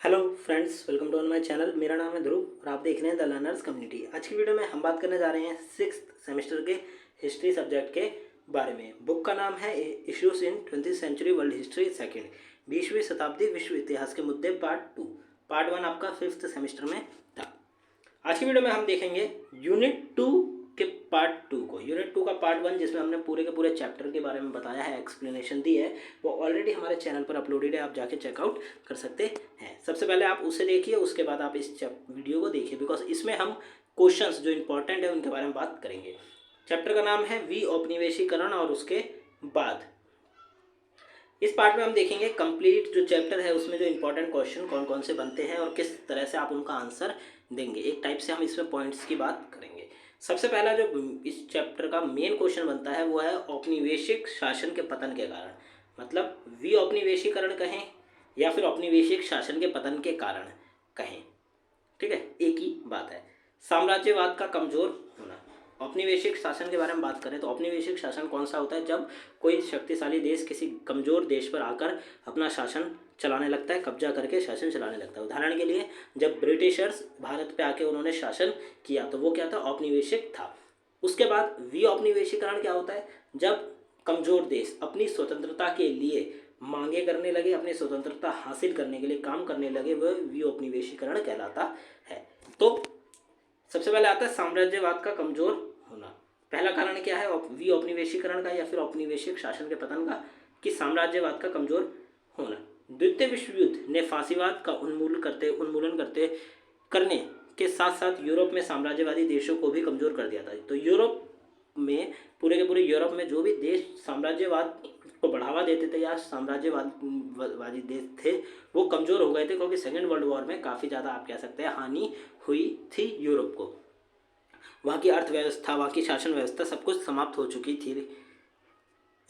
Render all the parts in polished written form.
Hello friends, welcome to on my channel. मेरा नाम है ध्रुव और आप देख रहे हैं द लर्नर्स कम्युनिटी। आज की वीडियो में हम बात करने जा रहे हैं सिक्स सेमेस्टर के हिस्ट्री सब्जेक्ट के बारे में। बुक का नाम है issues in 20th century world history second, 20वीं शताब्दी विश्व इतिहास के मुद्दे पार्ट 2। पार्ट 1 आपका 5th सेमेस्टर में था। आज की वीडियो में हम देखेंगे यूनिट 2 के पार्ट 2 को। यूनिट 2 का पार्ट 1 जिसमें हमने पूरे के पूरे चैप्टर के बारे में बताया है, एक्सप्लेनेशन दी है, वो ऑलरेडी हमारे चैनल पर अपलोडेड है, आप जाके चेकआउट कर सकते हैं। सबसे पहले आप उसे देखिए, उसके बाद आप इस वीडियो को देखिए, बिकॉज इसमें हम क्वेश्चंस जो इंपॉर्टेंट है उनके बारे में बात करेंगे। चैप्टर का नाम है वी औपनिवेशीकरण और उसके बाद। इस पार्ट में हम देखेंगे कंप्लीट जो चैप्टर है उसमें जो इंपॉर्टेंट क्वेश्चन कौन कौन से बनते हैं और किस तरह से आप उनका आंसर देंगे। एक टाइप से हम इसमें पॉइंट्स की बात करेंगे। सबसे पहला जो इस चैप्टर का मेन क्वेश्चन बनता है वो है औपनिवेशिक शासन के पतन के कारण। मतलब वी औपनिवेशीकरण कहें या फिर औपनिवेशिक शासन के पतन के कारण कहें, ठीक है, एक ही बात है। साम्राज्यवाद का कमजोर होना। औपनिवेशिक शासन के बारे में बात करें तो औपनिवेशिक शासन कौन सा होता है? जब कोई शक्तिशाली देश किसी कमजोर देश पर आकर अपना शासन चलाने लगता है, कब्जा करके शासन चलाने लगता है। उदाहरण के लिए जब ब्रिटिशर्स भारत पे आके उन्होंने शासन किया तो वो क्या था? औपनिवेशिक था। उसके बाद वी औपनिवेशीकरण क्या होता है? जब कमजोर देश अपनी स्वतंत्रता के लिए मांगे करने लगे, अपनी स्वतंत्रता हासिल करने के लिए काम करने लगे, वह वी औपनिवेशीकरण कहलाता है। तो सबसे पहले आता है साम्राज्यवाद का कमजोर होना। पहला कारण क्या है वी औपनिवेशीकरण का या फिर औपनिवेशिक शासन के पतन का? कि साम्राज्यवाद का कमजोर होना। द्वितीय विश्व युद्ध ने फांसीवाद का उन्मूलन करने के साथ साथ यूरोप में साम्राज्यवादी देशों को भी कमजोर कर दिया था। तो यूरोप में, पूरे के पूरे यूरोप में जो भी देश साम्राज्यवाद को बढ़ावा देते थे या साम्राज्यवादी देश थे वो कमज़ोर हो गए थे, क्योंकि सेकेंड वर्ल्ड वॉर में काफ़ी ज़्यादा आप कह सकते हैं हानि हुई थी यूरोप को। वहाँ की अर्थव्यवस्था, वहाँ की शासन व्यवस्था सब कुछ समाप्त हो चुकी थी।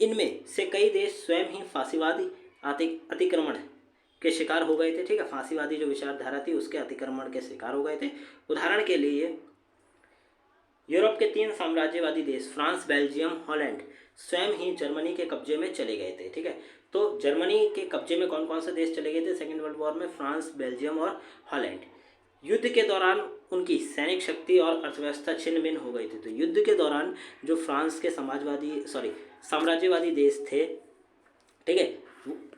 इनमें से कई देश स्वयं ही फांसीवादी अतिक्रमण के शिकार हो गए थे, ठीक है। फांसीवादी जो विचारधारा थी उसके अतिक्रमण के शिकार हो गए थे। उदाहरण के लिए यूरोप के 3 साम्राज्यवादी देश फ्रांस, बेल्जियम, हॉलैंड स्वयं ही जर्मनी के कब्जे में चले गए थे, ठीक है। तो जर्मनी के कब्जे में कौन कौन से देश चले गए थे सेकेंड वर्ल्ड वॉर में? फ्रांस, बेल्जियम और हॉलैंड। युद्ध के दौरान उनकी सैनिक शक्ति और अर्थव्यवस्था छिन्न भिन्न हो गई थी। तो युद्ध के दौरान जो फ्रांस के साम्राज्यवादी देश थे, ठीक है,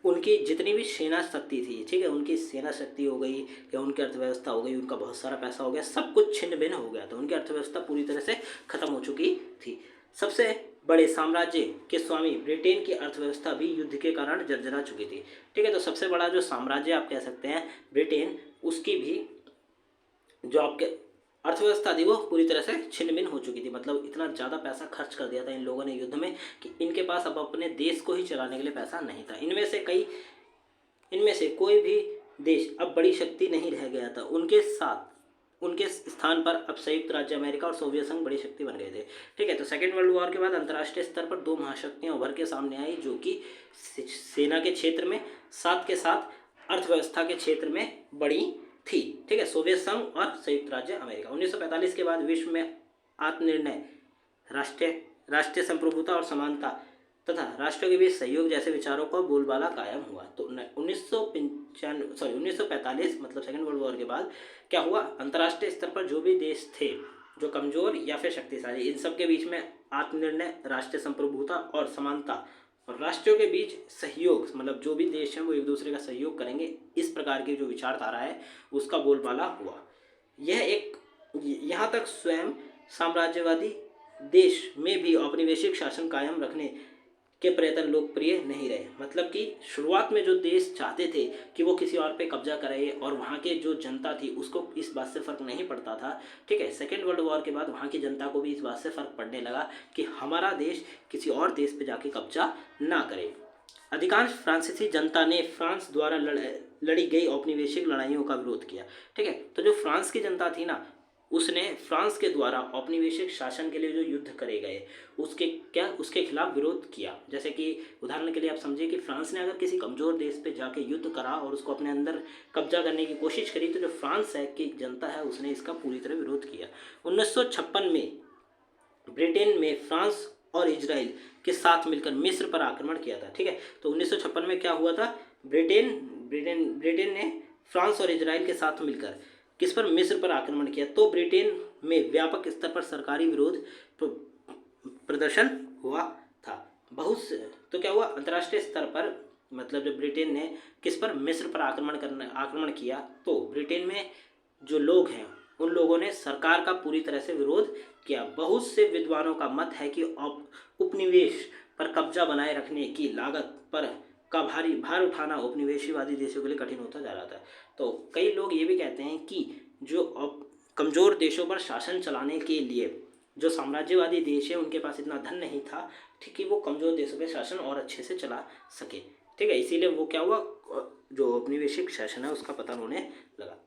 उनकी जितनी भी सेना शक्ति थी, ठीक है, उनकी सेना शक्ति हो गई या उनकी अर्थव्यवस्था हो गई, उनका बहुत सारा पैसा हो गया, सब कुछ छिन्न भिन्न हो गया। तो उनकी अर्थव्यवस्था पूरी तरह से खत्म हो चुकी थी। सबसे बड़े साम्राज्य के स्वामी ब्रिटेन की अर्थव्यवस्था भी युद्ध के कारण जर्जरा चुकी थी, ठीक है। तो सबसे बड़ा जो साम्राज्य आप कह सकते हैं ब्रिटेन, उसकी भी जो आपके अर्थव्यवस्था थी वो पूरी तरह से छिन्न भिन्न हो चुकी थी। मतलब इतना ज़्यादा पैसा खर्च कर दिया था इन लोगों ने युद्ध में कि इनके पास अब अपने देश को ही चलाने के लिए पैसा नहीं था। इनमें से कोई भी देश अब बड़ी शक्ति नहीं रह गया था। उनके स्थान पर अब संयुक्त राज्य अमेरिका और सोवियत संघ बड़ी शक्ति बन गए थे, ठीक है। तो सेकेंड वर्ल्ड वॉर के बाद अंतर्राष्ट्रीय स्तर पर 2 महाशक्तियां उभर के सामने आई, जो कि सेना के क्षेत्र में साथ के साथ अर्थव्यवस्था के क्षेत्र में बड़ी थी, ठीक है, सोवियत संघ और संयुक्त राज्य अमेरिका। 1945 के बाद विश्व में आत्मनिर्णय, राष्ट्रीय संप्रभुता और समानता तथा राष्ट्रों के बीच सहयोग जैसे विचारों का बोलबाला कायम हुआ। तो 1945 मतलब सेकेंड वर्ल्ड वॉर के बाद क्या हुआ? अंतर्राष्ट्रीय स्तर पर जो भी देश थे जो कमजोर या फिर शक्तिशाली, इन सब के बीच में आत्मनिर्णय, राष्ट्रीय संप्रभुता और समानता और राष्ट्रों के बीच सहयोग, मतलब जो भी देश हैं वो एक दूसरे का सहयोग करेंगे, इस प्रकार की जो विचारधारा है उसका बोलबाला हुआ। यहाँ तक स्वयं साम्राज्यवादी देश में भी औपनिवेशिक शासन कायम रखने के प्रयत्न लोकप्रिय नहीं रहे। मतलब कि शुरुआत में जो देश चाहते थे कि वो किसी और पे कब्जा करे और वहाँ के जो जनता थी उसको इस बात से फ़र्क नहीं पड़ता था, ठीक है। सेकेंड वर्ल्ड वॉर के बाद वहाँ की जनता को भी इस बात से फ़र्क पड़ने लगा कि हमारा देश किसी और देश पे जाके कब्जा ना करे। अधिकांश फ्रांसीसी जनता ने फ्रांस द्वारा लड़ी गई औपनिवेशिक लड़ाइयों का विरोध किया, ठीक है। तो जो फ्रांस की जनता थी ना, उसने फ्रांस के द्वारा औपनिवेशिक शासन के लिए जो युद्ध करे गए उसके खिलाफ विरोध किया। जैसे कि उदाहरण के लिए आप समझिए कि फ्रांस ने अगर किसी कमज़ोर देश पे जाके युद्ध करा और उसको अपने अंदर कब्जा करने की कोशिश करी, तो जो फ्रांस है की जनता है उसने इसका पूरी तरह विरोध किया। 1956 में ब्रिटेन में फ्रांस और इजराइल के साथ मिलकर मिस्र पर आक्रमण किया था, ठीक है। तो 1956 में क्या हुआ था? ब्रिटेन ने फ्रांस और इजराइल के साथ मिलकर किस पर, मिस्र पर आक्रमण किया, तो ब्रिटेन में व्यापक स्तर पर सरकारी विरोध प्रदर्शन हुआ था। बहुत से तो क्या हुआ, अंतर्राष्ट्रीय स्तर पर, मतलब जब ब्रिटेन ने किस पर, मिस्र पर आक्रमण किया, तो ब्रिटेन में जो लोग हैं उन लोगों ने सरकार का पूरी तरह से विरोध किया। बहुत से विद्वानों का मत है कि उपनिवेश पर कब्जा बनाए रखने की लागत पर का भार उठाना उपनिवेशवादी देशों के लिए कठिन होता जा रहा था। तो कई लोग ये भी कहते हैं कि जो कमज़ोर देशों पर शासन चलाने के लिए जो साम्राज्यवादी देश है उनके पास इतना धन नहीं था, ठीक है, वो कमज़ोर देशों पे शासन और अच्छे से चला सके। ठीक है, इसीलिए वो क्या हुआ, जो औपनिवेशिक शासन है उसका पतन होने लगा।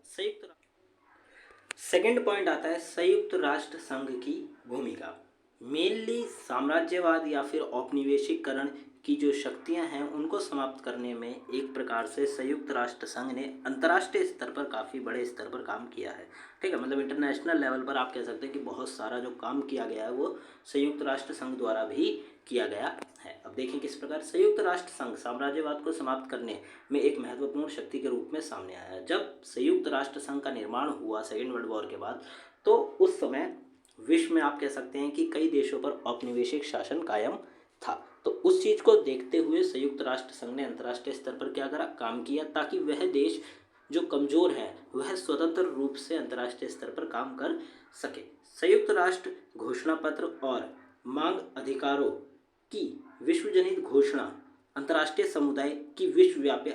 सेकंड पॉइंट आता है संयुक्त राष्ट्र संघ की भूमिका। मेनली साम्राज्यवाद या फिर औपनिवेशिकरण की जो शक्तियां हैं उनको समाप्त करने में एक प्रकार से संयुक्त राष्ट्र संघ ने अंतर्राष्ट्रीय स्तर पर काफ़ी बड़े स्तर पर काम किया है। ठीक है, मतलब इंटरनेशनल लेवल पर आप कह सकते हैं कि बहुत सारा जो काम किया गया है वो संयुक्त राष्ट्र संघ द्वारा भी किया गया है। अब देखें किस प्रकार संयुक्त राष्ट्र संघ साम्राज्यवाद को समाप्त करने में एक महत्वपूर्ण शक्ति के रूप में सामने आया। जब संयुक्त राष्ट्र संघ का निर्माण हुआ सेकेंड वर्ल्ड वॉर के बाद, तो उस समय विश्व में आप कह सकते हैं कि कई देशों पर औपनिवेशिक शासन कायम था। तो उस चीज़ को देखते हुए संयुक्त राष्ट्र संघ ने अंतर्राष्ट्रीय स्तर पर क्या करा, काम किया, ताकि वह देश जो कमज़ोर है वह स्वतंत्र रूप से अंतर्राष्ट्रीय स्तर पर काम कर सके। संयुक्त राष्ट्र घोषणा पत्र और मांग अधिकारों की विश्वजनित घोषणा अंतर्राष्ट्रीय समुदाय की विश्वव्यापी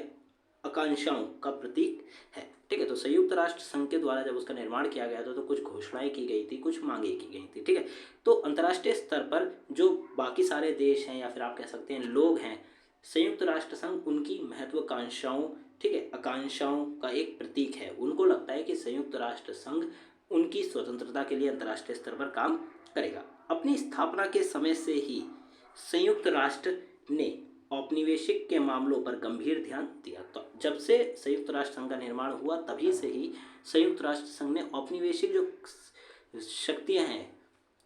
आकांक्षाओं का प्रतीक है। ठीक है, तो संयुक्त राष्ट्र संघ के द्वारा जब उसका निर्माण किया गया था तो कुछ घोषणाएं की गई थी, कुछ मांगे की गई थी। ठीक है, तो अंतर्राष्ट्रीय स्तर पर जो बाकी सारे देश हैं या फिर आप कह सकते हैं लोग हैं, संयुक्त राष्ट्र संघ उनकी महत्वाकांक्षाओं, ठीक है, आकांक्षाओं का एक प्रतीक है। उनको लगता है कि संयुक्त राष्ट्र संघ उनकी स्वतंत्रता के लिए अंतर्राष्ट्रीय स्तर पर काम करेगा। अपनी स्थापना के समय से ही संयुक्त राष्ट्र ने औपनिवेशिक के मामलों पर गंभीर ध्यान दिया। तो जब से संयुक्त राष्ट्र संघ का निर्माण हुआ तभी से ही संयुक्त राष्ट्र संघ ने औपनिवेशिक जो शक्तियां हैं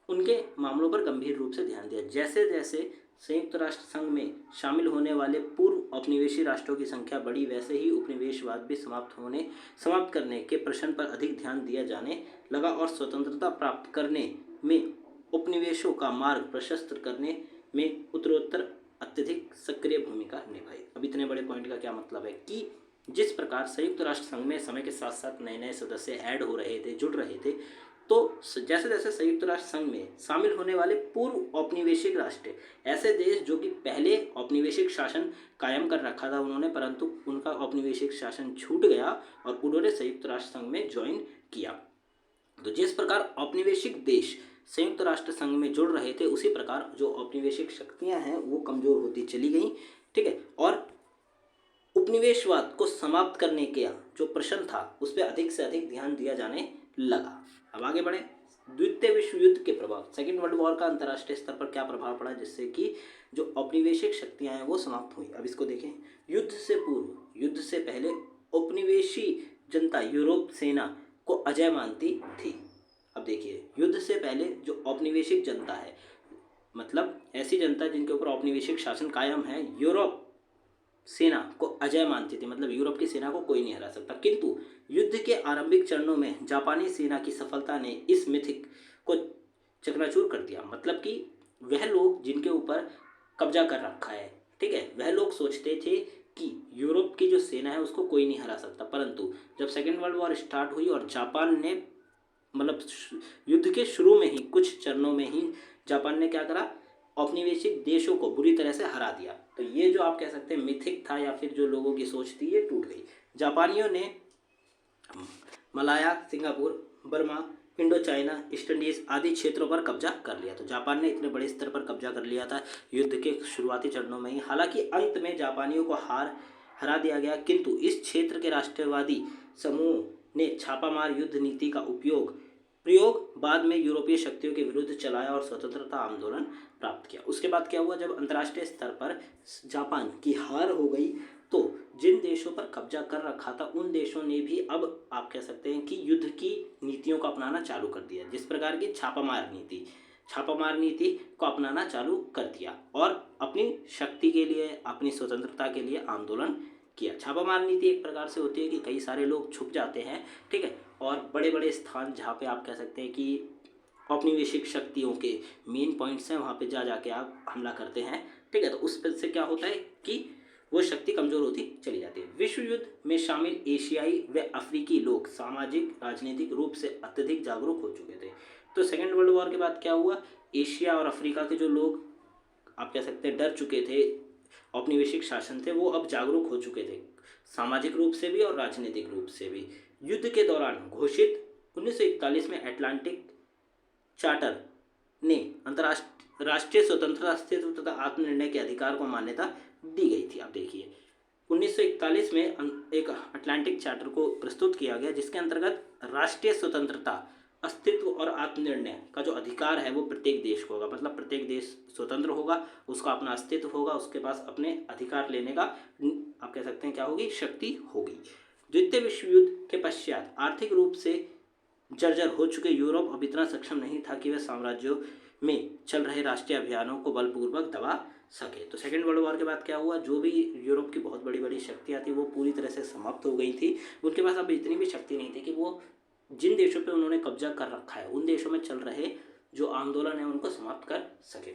उनके मामलों पर गंभीर रूप से ध्यान दिया। जैसे जैसे संयुक्त राष्ट्र संघ में शामिल होने वाले पूर्व औपनिवेशी राष्ट्रों की संख्या बढ़ी, वैसे ही उपनिवेशवाद भी समाप्त करने के प्रश्न पर अधिक ध्यान दिया जाने लगा और स्वतंत्रता प्राप्त करने में उपनिवेशों का मार्ग प्रशस्त करने में उत्तरोत्तर अत्यधिक सक्रिय भूमिका निभाई। अब इतने बड़े पॉइंट का क्या मतलब है कि जिस प्रकार संयुक्त राष्ट्र संघ में समय के साथ साथ नए नए सदस्य ऐड हो रहे थे, जुड़ रहे थे, तो जैसे जैसे संयुक्त राष्ट्र संघ में शामिल होने वाले पूर्व औपनिवेशिक राष्ट्र, ऐसे देश जो कि पहले औपनिवेशिक शासन कायम कर रखा था उन्होंने, परंतु उनका औपनिवेशिक शासन छूट गया और उन्होंने संयुक्त राष्ट्र संघ में ज्वाइन किया। तो जिस प्रकार औपनिवेशिक देश संयुक्त राष्ट्र संघ में जुड़ रहे थे, उसी प्रकार जो औपनिवेशिक शक्तियां हैं वो कमजोर होती चली गई। ठीक है, और उपनिवेशवाद को समाप्त करने का जो प्रश्न था उस पर अधिक से अधिक ध्यान दिया जाने लगा। अब आगे बढ़े, द्वितीय विश्व युद्ध के प्रभाव, सेकेंड वर्ल्ड वॉर का अंतर्राष्ट्रीय स्तर पर क्या प्रभाव पड़ा जिससे कि जो औपनिवेशिक शक्तियां हैं वो समाप्त हुई। अब इसको देखें, युद्ध से पूर्व, युद्ध से पहले औपनिवेशी जनता यूरोप सेना को अजय मानती थी। अब देखिए, युद्ध से पहले जो औपनिवेशिक जनता है, मतलब ऐसी जनता जिनके ऊपर औपनिवेशिक शासन कायम है, यूरोप सेना को अजय मानती थी, मतलब यूरोप की सेना को कोई नहीं हरा सकता। किंतु युद्ध के आरंभिक चरणों में जापानी सेना की सफलता ने इस मिथिक को चकनाचूर कर दिया। मतलब कि वह लोग जिनके ऊपर कब्जा कर रखा है, ठीक है, वह लोग सोचते थे कि यूरोप की जो सेना है उसको कोई नहीं हरा सकता। परंतु जब सेकेंड वर्ल्ड वॉर स्टार्ट हुई और जापान ने, मतलब युद्ध के शुरू में ही कुछ चरणों में ही जापान ने क्या करा, औपनिवेशिक देशों को बुरी तरह से हरा दिया। तो ये जो आप कह सकते हैं मिथिक था या फिर जो लोगों की सोच थी ये टूट गई। जापानियों ने Malaya, Singapore, Burma, Indo China, east Indies आदि क्षेत्रों पर कब्जा कर लिया। तो जापान ने इतने बड़े स्तर पर कब्जा कर लिया था युद्ध के शुरुआती चरणों में ही। हालांकि अंत में जापानियों को हरा दिया गया, किंतु इस क्षेत्र के राष्ट्रवादी समूह ने छापामार युद्ध नीति का प्रयोग बाद में यूरोपीय शक्तियों के विरुद्ध चलाया और स्वतंत्रता आंदोलन प्राप्त किया। उसके बाद क्या हुआ, जब अंतर्राष्ट्रीय स्तर पर जापान की हार हो गई तो जिन देशों पर कब्जा कर रखा था उन देशों ने भी अब आप कह सकते हैं कि युद्ध की नीतियों को अपनाना चालू कर दिया। जिस प्रकार की छापामार नीति को अपनाना चालू कर दिया और अपनी शक्ति के लिए, अपनी स्वतंत्रता के लिए आंदोलन किया। छापामार नीति एक प्रकार से होती है कि कई सारे लोग छुप जाते हैं, ठीक है, और बड़े बड़े स्थान जहाँ पे आप कह सकते हैं कि औपनिवेशिक शक्तियों के मेन पॉइंट्स हैं वहाँ पे जा जाके आप हमला करते हैं, ठीक है। तो उस पर से क्या होता है कि वो शक्ति कमज़ोर होती चली जाती है। विश्व युद्ध में शामिल एशियाई व अफ्रीकी लोग सामाजिक राजनीतिक रूप से अत्यधिक जागरूक हो चुके थे। तो सेकेंड वर्ल्ड वॉर के बाद क्या हुआ, एशिया और अफ्रीका के जो लोग आप कह सकते हैं डर चुके थे, औपनिवेशिक शासन थे, वो अब जागरूक हो चुके थे, सामाजिक रूप से भी और राजनीतिक रूप से भी। युद्ध के दौरान घोषित 1941 में अटलांटिक चार्टर ने राष्ट्रीय स्वतंत्रता, अस्तित्व तथा आत्मनिर्णय के अधिकार को मान्यता दी गई थी। आप देखिए 1941 में एक अटलांटिक चार्टर को प्रस्तुत किया गया जिसके अंतर्गत राष्ट्रीय स्वतंत्रता, अस्तित्व और आत्मनिर्णय का जो अधिकार है वो प्रत्येक देश को होगा। मतलब प्रत्येक देश स्वतंत्र होगा, उसका अपना अस्तित्व होगा, उसके पास अपने अधिकार लेने का आप कह सकते हैं क्या होगी, शक्ति होगी। द्वितीय विश्व युद्ध के पश्चात आर्थिक रूप से जर्जर हो चुके यूरोप अब इतना सक्षम नहीं था कि वह साम्राज्यों में चल रहे राष्ट्रीय अभियानों को बलपूर्वक दबा सके। तो सेकेंड वर्ल्ड वॉर के बाद क्या हुआ, जो भी यूरोप की बहुत बड़ी बड़ी शक्तियाँ थी वो पूरी तरह से समाप्त हो गई थी। उनके पास अब इतनी भी शक्ति नहीं थी कि वो जिन देशों पे उन्होंने कब्जा कर रखा है उन देशों में चल रहे जो आंदोलन है उनको समाप्त कर सके।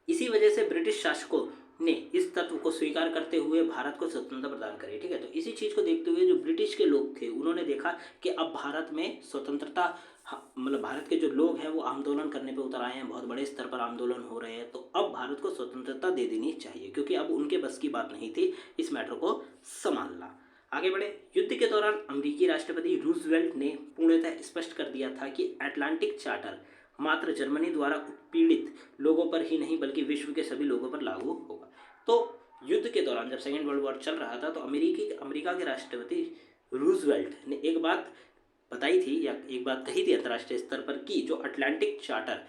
इसी वजह से ब्रिटिश शासकों ने इस तत्व को स्वीकार करते हुए भारत को स्वतंत्रता प्रदान करी, ठीक है। तो इसी चीज़ को देखते हुए जो ब्रिटिश के लोग थे उन्होंने देखा कि अब भारत में स्वतंत्रता, मतलब भारत के जो लोग हैं वो आंदोलन करने पे उतर आए हैं, बहुत बड़े स्तर पर आंदोलन हो रहे हैं, तो अब भारत को स्वतंत्रता दे देनी चाहिए, क्योंकि अब उनके बस की बात नहीं थी इस मैटर को संभालना। आगे बढ़े। युद्ध के दौरान अमेरिकी राष्ट्रपति रूजवेल्ट ने पूर्णतः स्पष्ट कर दिया था कि अटलांटिक चार्टर मात्र जर्मनी द्वारा उत्पीड़ित लोगों पर ही नहीं बल्कि विश्व के सभी लोगों पर लागू होगा। तो युद्ध के दौरान जब सेकेंड वर्ल्ड वॉर चल रहा था तो अमेरिका के राष्ट्रपति रूजवेल्ट ने एक बात बताई थी या एक बात कही थी अंतर्राष्ट्रीय स्तर पर कि जो अटलांटिक चार्टर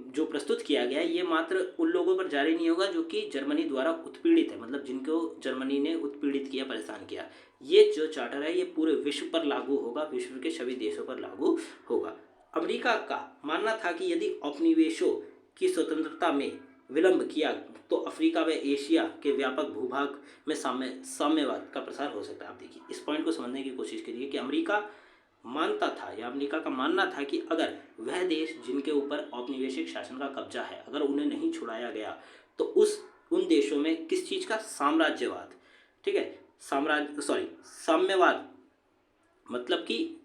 जो प्रस्तुत किया गया है ये मात्र उन लोगों पर जारी नहीं होगा जो कि जर्मनी द्वारा उत्पीड़ित है, मतलब जिनको जर्मनी ने उत्पीड़ित किया, परेशान किया। ये जो चार्टर है ये पूरे विश्व पर लागू होगा, विश्व के सभी देशों पर लागू होगा। अमेरिका का मानना था कि यदि औपनिवेशों की स्वतंत्रता में विलंब किया तो अफ्रीका व एशिया के व्यापक भूभाग में साम्यवाद का प्रसार हो सकता है। आप देखिए इस पॉइंट को समझने की कोशिश करिए कि अमेरिका मानता था या अमेरिका का मानना था कि अगर वह देश जिनके ऊपर औपनिवेशिक शासन का कब्जा है अगर उन्हें नहीं छुड़ाया गया तो उन देशों में किस चीज़ का साम्राज्यवाद, ठीक है, साम्यवाद, मतलब कि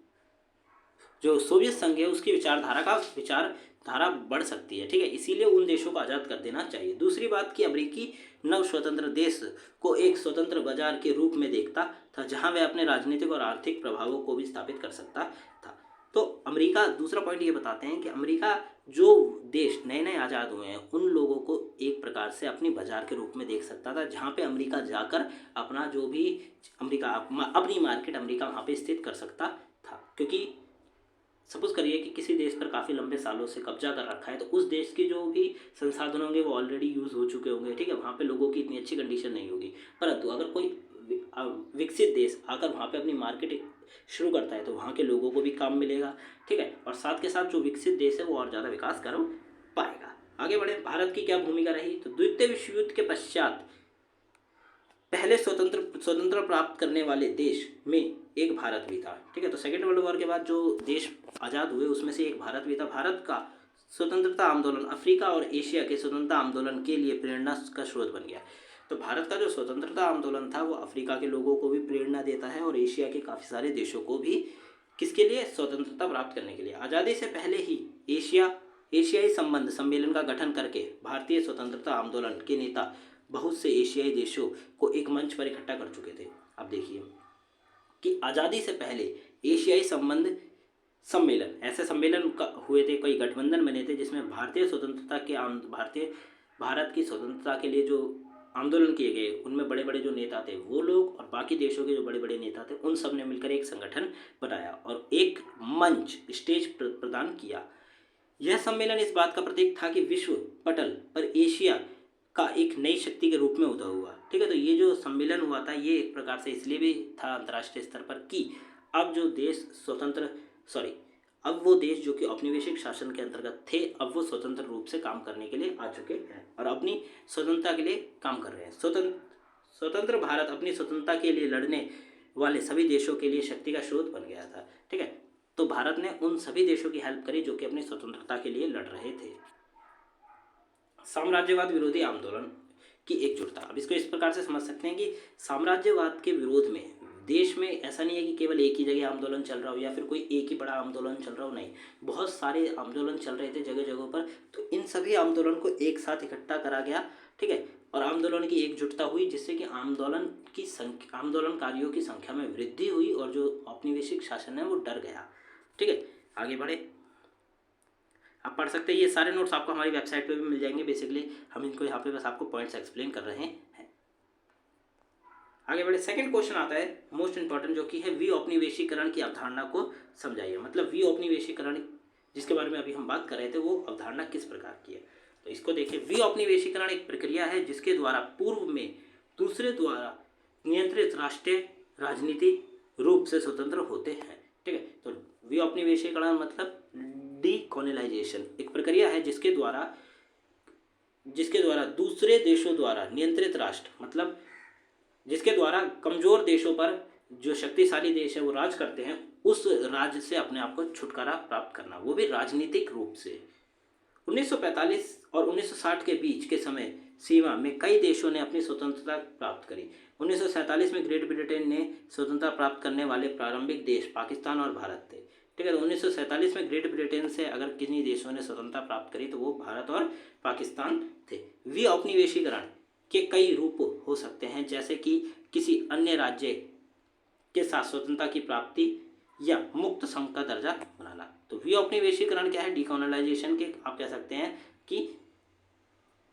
जो सोवियत संघ है उसकी विचारधारा बढ़ सकती है, ठीक है। इसीलिए उन देशों को आज़ाद कर देना चाहिए। दूसरी बात कि अमेरिकी नव स्वतंत्र देश को एक स्वतंत्र बाजार के रूप में देखता था जहां वह अपने राजनीतिक और आर्थिक प्रभावों को भी स्थापित कर सकता था। तो अमेरिका, दूसरा पॉइंट ये बताते हैं कि अमेरिका जो देश नए नए आज़ाद हुए हैं उन लोगों को एक प्रकार से अपनी बाजार के रूप में देख सकता था, जहाँ पे अमेरिका जाकर अपना जो भी अपनी मार्केट अमेरिका वहाँ पे स्थित कर सकता था। क्योंकि सपोज करिए कि किसी देश पर काफ़ी लंबे सालों से कब्जा कर रखा है तो उस देश के जो भी संसाधन होंगे वो ऑलरेडी यूज़ हो चुके होंगे, ठीक है, वहाँ पे लोगों की इतनी अच्छी कंडीशन नहीं होगी। परंतु अगर कोई विकसित देश आकर वहाँ पे अपनी मार्केट शुरू करता है तो वहाँ के लोगों को भी काम मिलेगा, ठीक है, और साथ के साथ जो विकसित देश है वो और ज़्यादा विकास कर पाएगा। आगे बढ़े। भारत की क्या भूमिका रही, तो द्वितीय विश्व युद्ध के पश्चात पहले स्वतंत्र प्राप्त करने वाले देश में एक भारत भी था, ठीक है। तो सेकेंड वर्ल्ड वॉर के बाद जो देश आज़ाद हुए उसमें से एक भारत भी था। भारत का स्वतंत्रता आंदोलन अफ्रीका और एशिया के स्वतंत्रता आंदोलन के लिए प्रेरणा का स्रोत बन गया। तो भारत का जो स्वतंत्रता आंदोलन था वो अफ्रीका के लोगों को भी प्रेरणा देता है और एशिया के काफ़ी सारे देशों को भी, किसके लिए, स्वतंत्रता प्राप्त करने के लिए। आज़ादी से पहले ही एशियाई संबंध सम्मेलन का गठन करके भारतीय स्वतंत्रता आंदोलन के नेता बहुत से एशियाई देशों को एक मंच पर इकट्ठा कर चुके थे। अब देखिए कि आज़ादी से पहले एशियाई संबंध सम्मेलन, ऐसे सम्मेलन हुए थे, कई गठबंधन बने थे जिसमें भारत की स्वतंत्रता के लिए जो आंदोलन किए गए उनमें बड़े बड़े जो नेता थे वो लोग और बाकी देशों के जो बड़े बड़े नेता थे उन सब ने मिलकर एक संगठन बनाया और एक मंच, स्टेज प्रदान किया। यह सम्मेलन इस बात का प्रतीक था कि विश्व पटल पर एशिया का एक नई शक्ति के रूप में उदय हुआ, ठीक है। तो ये जो सम्मेलन हुआ था ये एक प्रकार से इसलिए भी था अंतर्राष्ट्रीय स्तर पर कि अब जो देश अब वो देश जो कि औपनिवेशिक शासन के अंतर्गत थे अब वो स्वतंत्र रूप से काम करने के लिए आ चुके हैं और अपनी स्वतंत्रता के लिए काम कर रहे हैं। स्वतंत्र भारत अपनी स्वतंत्रता के लिए लड़ने वाले सभी देशों के लिए शक्ति का स्रोत बन गया था। ठीक है, तो भारत ने उन सभी देशों की हेल्प करी जो कि अपनी स्वतंत्रता के लिए लड़ रहे थे। साम्राज्यवाद विरोधी आंदोलन की एकजुटता। अब इसको इस प्रकार से समझ सकते हैं कि साम्राज्यवाद के विरोध में देश में ऐसा नहीं है कि केवल एक ही जगह आंदोलन चल रहा हो या फिर कोई एक ही बड़ा आंदोलन चल रहा हो, नहीं, बहुत सारे आंदोलन चल रहे थे जगह जगहों पर। तो इन सभी आंदोलन को एक साथ इकट्ठा करा गया। ठीक है, और आंदोलन की एकजुटता हुई, जिससे कि आंदोलनकारियों की संख्या में वृद्धि हुई और जो औपनिवेशिक शासन है वो डर गया। ठीक है, आगे बढ़े, आप पढ़ सकते हैं। ये सारे नोट्स आपको हमारी वेबसाइट पे भी मिल जाएंगे। बेसिकली हम इनको यहाँ पे बस आपको पॉइंट्स एक्सप्लेन कर रहे हैं। आगे बढ़े, सेकंड क्वेश्चन आता है मोस्ट इंपॉर्टेंट, जो कि है विऔपनिवेशीकरण की अवधारणा को समझाइए। मतलब विऔपनिवेशीकरण जिसके बारे में अभी हम बात कर रहे थे वो अवधारणा किस प्रकार की है। तो इसको देखिए, विऔपनिवेशीकरण एक प्रक्रिया है जिसके द्वारा पूर्व में दूसरे द्वारा नियंत्रित राष्ट्रीय राजनीतिक रूप से स्वतंत्र होते हैं। ठीक है, तो विऔपनिवेशीकरण मतलब डीकोलोनाइजेशन एक प्रक्रिया है जिसके द्वारा दूसरे देशों द्वारा नियंत्रित राष्ट्र, मतलब जिसके द्वारा कमजोर देशों पर जो शक्तिशाली देश है वो राज करते हैं, उस राज्य से अपने आप को छुटकारा प्राप्त करना, वो भी राजनीतिक रूप से। 1945 और 1960 के बीच के समय सीमा में कई देशों ने अपनी स्वतंत्रता प्राप्त करी। 1947 में ग्रेट ब्रिटेन ने स्वतंत्रता प्राप्त करने वाले प्रारंभिक देश पाकिस्तान और भारत थे। ठीक है, तो 1947 में ग्रेट ब्रिटेन से अगर किन्हीं देशों ने स्वतंत्रता प्राप्त करी तो वो भारत और पाकिस्तान थे। विऔपनिवेशीकरण के कई रूप हो सकते हैं, जैसे कि किसी अन्य राज्य के साथ स्वतंत्रता की प्राप्ति या मुक्त संघ का दर्जा बनाना। तो विऔपनिवेशीकरण क्या है, डीकोलोनाइजेशन के आप कह सकते हैं कि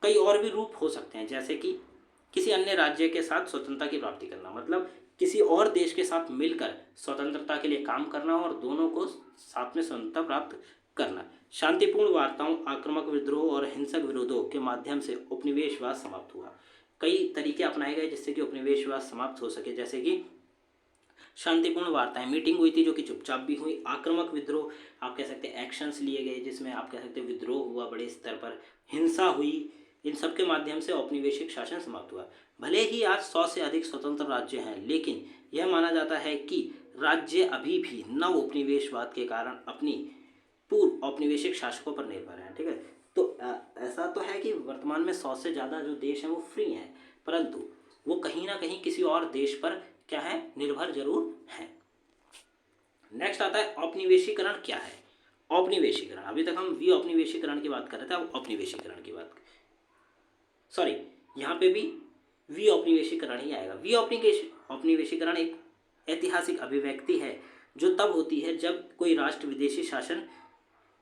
कई और भी रूप हो सकते हैं, जैसे कि किसी अन्य राज्य के साथ स्वतंत्रता की प्राप्ति करना, मतलब किसी और देश के साथ मिलकर स्वतंत्रता के लिए काम करना और दोनों को साथ में स्वतंत्रता प्राप्त करना। शांतिपूर्ण वार्ताओं, आक्रामक विद्रोह और हिंसक विरोधों के माध्यम से उपनिवेशवाद समाप्त हुआ। कई तरीके अपनाए गए जिससे कि उपनिवेशवाद समाप्त हो सके, जैसे कि शांतिपूर्ण वार्ताएं, मीटिंग हुई थी जो कि चुपचाप भी हुई। आक्रामक विद्रोह आप कह सकते हैं एक्शंस लिए गए जिसमें आप कह सकते हैं विद्रोह हुआ बड़े स्तर पर, हिंसा हुई। इन सब के माध्यम से औपनिवेशिक शासन समाप्त हुआ। भले ही आज 100 से अधिक स्वतंत्र राज्य हैं, लेकिन यह माना जाता है कि राज्य अभी भी नव उपनिवेशवाद के कारण अपनी पूर्व औपनिवेशिक शासकों पर निर्भर हैं। ठीक है, तो ऐसा तो है कि वर्तमान में 100 से ज़्यादा जो देश हैं वो फ्री हैं, परंतु वो कहीं ना कहीं किसी और देश पर क्या है, निर्भर जरूर है। नेक्स्ट आता है औपनिवेशीकरण क्या है। औपनिवेशीकरण, अभी तक हम विऔपनिवेशीकरण की बात कर रहे थे, अब औपनिवेशीकरण की बात, सॉरी यहाँ पे भी विऔपनिवेशीकरण ही आएगा। औपनिवेशीकरण एक ऐतिहासिक अभिव्यक्ति है जो तब होती है जब कोई राष्ट्र विदेशी शासन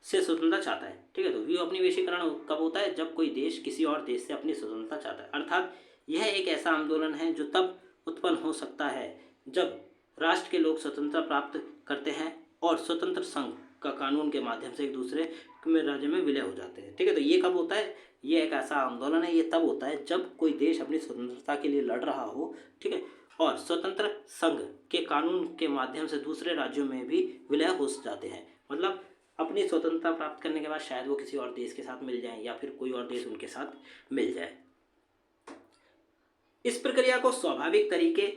से स्वतंत्रता चाहता है। ठीक है, तो विऔपनिवेशीकरण कब होता है, जब कोई देश किसी और देश से अपनी स्वतंत्रता चाहता है। अर्थात यह एक ऐसा आंदोलन है जो तब उत्पन्न हो सकता है जब राष्ट्र के लोग स्वतंत्रता प्राप्त करते हैं और स्वतंत्र संघ का कानून के माध्यम से एक दूसरे में राज्य में विलय हो जाते हैं। ठीक है, तो ये कब होता है, ये एक ऐसा आंदोलन है, ये तब होता है जब कोई देश अपनी स्वतंत्रता के लिए लड़ रहा हो। ठीक है, और स्वतंत्र संघ के कानून के माध्यम से दूसरे राज्यों में भी विलय हो जाते हैं। मतलब अपनी स्वतंत्रता प्राप्त करने के बाद शायद वो किसी और देश के साथ मिल जाएं या फिर कोई और देश उनके साथ मिल जाए। इस प्रक्रिया को स्वाभाविक तरीके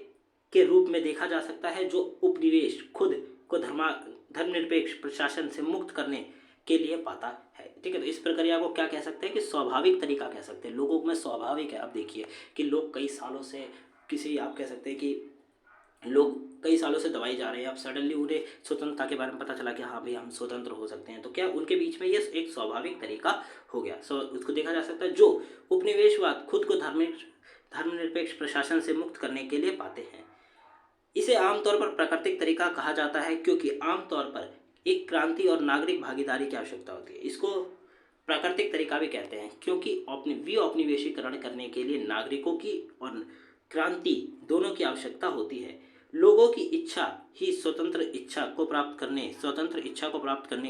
के रूप में देखा जा सकता है जो उपनिवेश खुद को धर्मनिरपेक्ष प्रशासन से मुक्त करने के लिए पाता है। ठीक है, तो इस प्रक्रिया को क्या कह सकते हैं कि स्वाभाविक तरीका कह सकते हैं। लोगों में स्वाभाविक है। अब देखिए कि लोग कई सालों से किसी, आप कह सकते हैं कि लोग कई सालों से दबाई जा रहे हैं, अब सडनली उन्हें स्वतंत्रता के बारे में पता चला कि हाँ भाई हम स्वतंत्र हो सकते हैं, तो क्या उनके बीच में ये एक स्वाभाविक तरीका हो गया। उसको देखा जा सकता है जो उपनिवेशवाद खुद को धर्मनिरपेक्ष प्रशासन से मुक्त करने के लिए पाते हैं। इसे आमतौर पर प्राकृतिक तरीका कहा जाता है क्योंकि आमतौर पर एक क्रांति और नागरिक भागीदारी की आवश्यकता होती है। इसको प्राकृतिक तरीका भी कहते हैं क्योंकि विऔपनिवेशीकरण करने के लिए नागरिकों की और क्रांति दोनों की आवश्यकता होती है। लोगों की इच्छा ही स्वतंत्र इच्छा को प्राप्त करने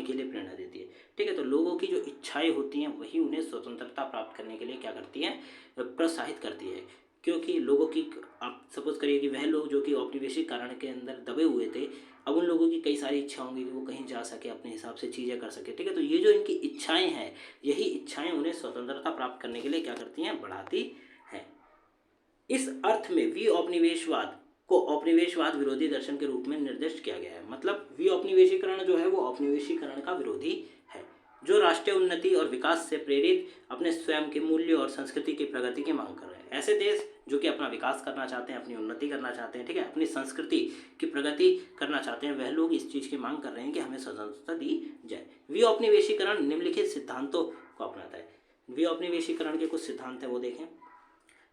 के लिए प्रेरणा देती है। ठीक है, तो लोगों की जो इच्छाएं होती हैं वही उन्हें स्वतंत्रता प्राप्त करने के लिए क्या करती हैं, प्रोत्साहित करती है। क्योंकि लोगों की, आप सपोज करिए कि वह लोग जो कि औपनिवेशिक कारण के अंदर दबे हुए थे, अब उन लोगों की कई सारी इच्छा होंगी कि वो कहीं जा सके, अपने हिसाब से चीज़ें कर सके। ठीक है, तो ये जो इनकी इच्छाएं हैं, यही इच्छाएं उन्हें स्वतंत्रता प्राप्त करने के लिए क्या करती हैं, बढ़ाती हैं। इस अर्थ में वी औपनिवेशवाद को औपनिवेशवाद विरोधी दर्शन के रूप में निर्दिष्ट किया गया है। मतलब वी औपनिवेशीकरण जो है वो औपनिवेशीकरण का विरोधी है, जो राष्ट्रीय उन्नति और विकास से प्रेरित अपने स्वयं के मूल्य और संस्कृति की प्रगति की मांग कर रहे हैं। ऐसे देश जो कि अपना विकास करना चाहते हैं, अपनी उन्नति करना चाहते हैं, ठीक है, अपनी संस्कृति की प्रगति करना चाहते हैं, वह लोग इस चीज़ की मांग कर रहे हैं कि हमें स्वतंत्रता दी जाए। वी औपनिवेशीकरण निम्नलिखित सिद्धांतों को अपनाता है। वी औपनिवेशीकरण के कुछ सिद्धांत हैं वो देखें।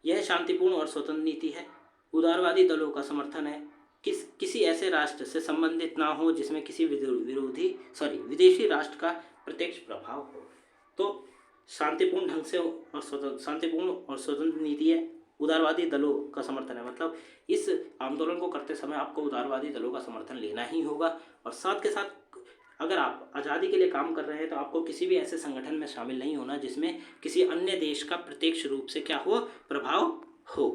यह शांतिपूर्ण और स्वतंत्र नीति है। उदारवादी दलों का समर्थन है। किसी ऐसे राष्ट्र से संबंधित ना हो जिसमें किसी विदेशी राष्ट्र का प्रत्यक्ष प्रभाव हो। तो शांतिपूर्ण ढंग से और शांतिपूर्ण और स्वतंत्र नीति है। उदारवादी दलों का समर्थन है, मतलब इस आंदोलन को करते समय आपको उदारवादी दलों का समर्थन लेना ही होगा। और साथ के साथ अगर आप आज़ादी के लिए काम कर रहे हैं तो आपको किसी भी ऐसे संगठन में शामिल नहीं होना जिसमें किसी अन्य देश का प्रत्यक्ष रूप से क्या हो, प्रभाव हो।